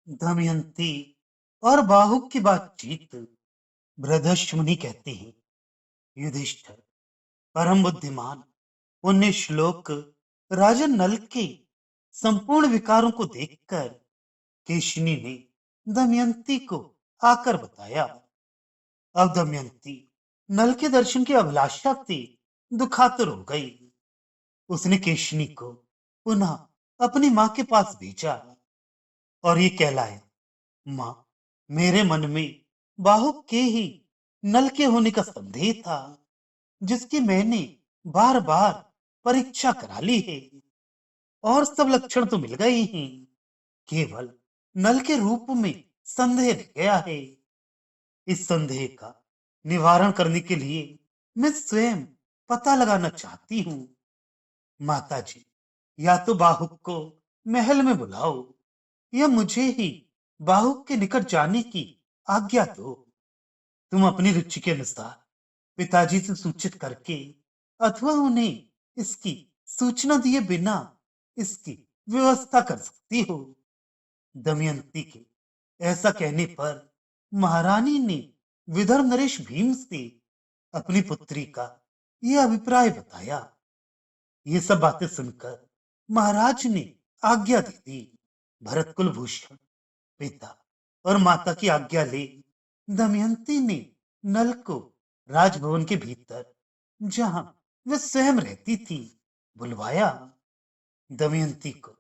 दमयंती और बाहुक की बातचीत। बृहदश्मुनि कहते हैं, युधिष्ठिर परम बुद्धिमान पुण्य श्लोक राजा नल के संपूर्ण विकारों को देखकर केशिनी ने दमयंती को आकर बताया। अब दमयंती नल के दर्शन की अभिलाषा से दुखातुर हो गई। उसने केशिनी को पुनः अपनी मां के पास भेजा और ये कहलाया, मां, मेरे मन में बाहुक के ही नल के होने का संदेह था, जिसकी मैंने बार बार परीक्षा करा ली है और सब लक्षण तो मिल गए हैं। केवल नल के रूप में संदेह रह गया है। इस संदेह का निवारण करने के लिए मैं स्वयं पता लगाना चाहती हूँ। माता जी, या तो बाहुक को महल में बुलाओ या मुझे ही बाहुक के निकट जाने की आज्ञा दो। तुम अपनी रुचि के अनुसार पिताजी से सूचित करके अथवा उन्हें इसकी सूचना दिए बिना इसकी व्यवस्था कर सकती हो। दमयंती के ऐसा कहने पर महारानी ने विदर्भ नरेश भीम से अपनी पुत्री का यह अभिप्राय बताया। ये सब बातें सुनकर महाराज ने आज्ञा दे दी। भरत कुलभूषण पिता और माता की आज्ञा ले दमयंती ने नल को राजभवन के भीतर, जहां वे स्वयं रहती थी, बुलवाया। दमयंती को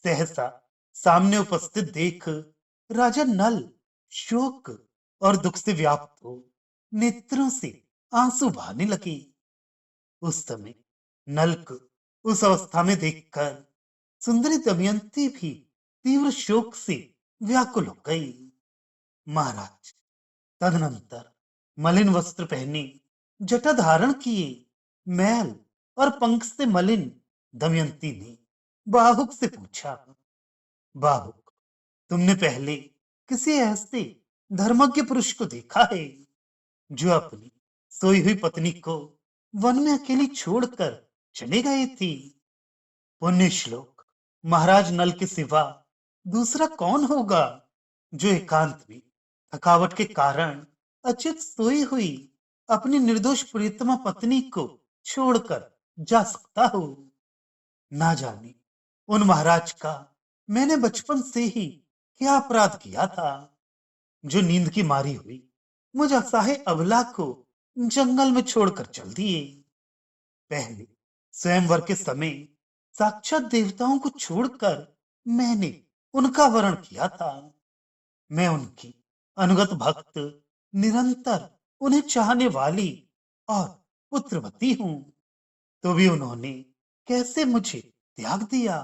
सहसा सामने उपस्थित देख राजा नल शोक और दुख से व्याप्त हो नेत्रों से आंसू बहाने लगे। उस समय नल को उस अवस्था में देखकर सुंदरी दमयंती भी तीव्र शोक से व्याकुल हो गई। महाराज, तदनंतर मलिन वस्त्र पहने, जटा धारण किए, मैल और पंख से मलिन दमयंती ने बाहुक से पूछा, बाहुक, तुमने पहले किसी ऐसे धर्मज्ञ पुरुष को देखा है जो अपनी सोई हुई पत्नी को वन में अकेली छोड़कर चले गए थी? पुण्य श्लोक महाराज नल के सिवा दूसरा कौन होगा जो एकांत में थकावट के कारण अचेत सोई हुई अपनी निर्दोष प्रियतमा पत्नी को छोड़कर जा सकता हो? ना जाने उन महाराज का मैंने बचपन से ही क्या अपराध किया था, जो नींद की मारी हुई मुझ असहाय अबला को जंगल में छोड़कर चल दिए। पहले स्वयंवर के समय साक्षात देवताओं को छोड़कर मैंने उनका वरण किया था। मैं उनकी अनुगत भक्त, निरंतर उन्हें चाहने वाली और पुत्रवती हूं। तो भी उन्होंने कैसे मुझे त्याग दिया?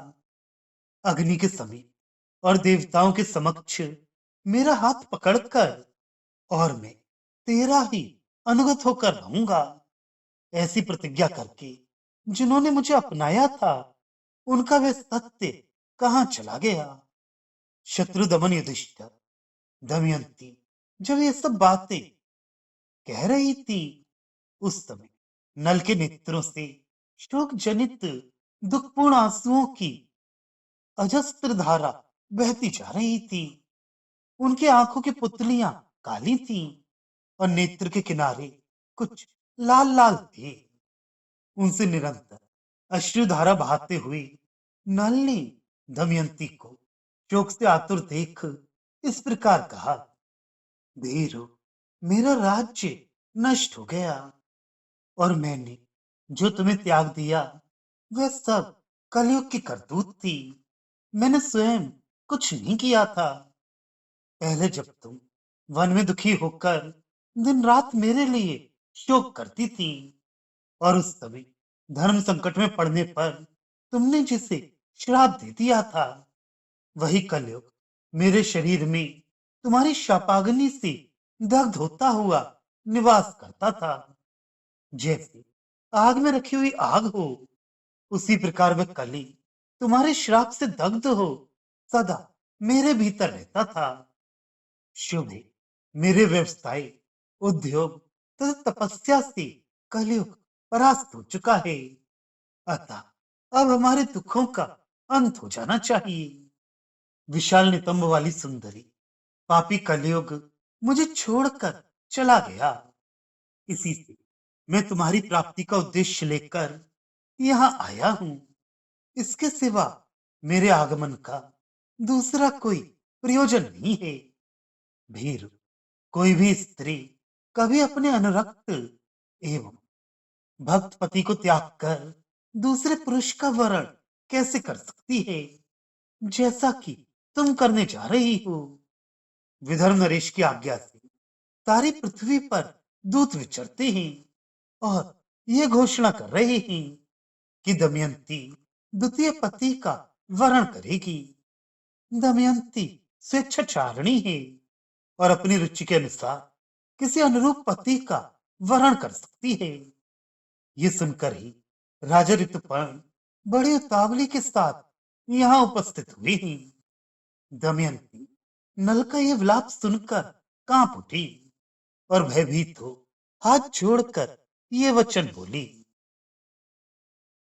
अग्नि के समीप और देवताओं के समक्ष मेरा हाथ पकड़कर, और मैं तेरा ही अनुगत होकर रहूंगा, ऐसी प्रतिज्ञा करके जिन्होंने मुझे अपनाया था, उनका वह सत्य कहाँ चला गया? शत्रु दमन युधिष्ठिर। दमयंती जब ये सब बातें कह रही थी, उस समय नल के नेत्रों से शोक जनित दुखपूर्ण आंसुओं की अजस्त्र धारा बहती जा रही थी। उनकी आंखों की पुतलियां काली थीं और नेत्र के किनारे कुछ लाल लाल थे। उनसे निरंतर अश्रुधारा बहाते हुए नल ने दमयंती को शोक से आतुर देख इस प्रकार कहा, वीरो, मेरा राज्य नष्ट हो गया और मैंने जो तुम्हें त्याग दिया वह सब कलयुग की करतूत थी। मैंने स्वयं कुछ नहीं किया था। पहले जब तुम वन में दुखी होकर दिन रात मेरे लिए शोक करती थी, और उस समय धर्म संकट में पड़ने पर तुमने जिसे श्राप दे दिया था, वही कलयुग मेरे शरीर में तुम्हारी शापाग्नि से दग्ध होता हुआ निवास करता था। जैसे आग में रखी हुई आग हो, उसी प्रकार वह कली तुम्हारे श्राप से दग्ध हो सदा मेरे भीतर रहता था। शुभ है, मेरे व्यवसाय, उद्योग तथा तपस्या से कलयुग परास्त हो चुका है। अतः अब हमारे दुखों का अंत हो जाना चाहिए। विशाल नितंब वाली सुंदरी, पापी कलयुग मुझे छोड़कर चला गया। इसी से मैं तुम्हारी प्राप्ति का उद्देश्य लेकर यहाँ आया हूं। इसके सिवा मेरे आगमन का दूसरा कोई प्रयोजन नहीं है। भीर, कोई भी स्त्री कभी अपने अनुरक्त एवं भक्त पति को त्याग कर दूसरे पुरुष का वरण कैसे कर सकती है, जैसा कि तुम करने जा रही हो। विधर्म नरेश की आज्ञा से सारी पृथ्वी पर दूत विचरते हैं और ये घोषणा कर रहे हैं कि दमयंती द्वितीय पति का वरण करेगी। दमयंती स्वेच्छाचारिणी है और अपनी रुचि के अनुसार किसी अनुरूप पति का वरण कर सकती है। ये सुनकर ही राजा ऋतुपर्ण बड़ी उतावली के साथ यहाँ उपस्थित हुए हैं। दमयंती नल का ये विलाप सुनकर कांप उठी और भयभीत हो हाथ जोड़कर ये वचन बोली।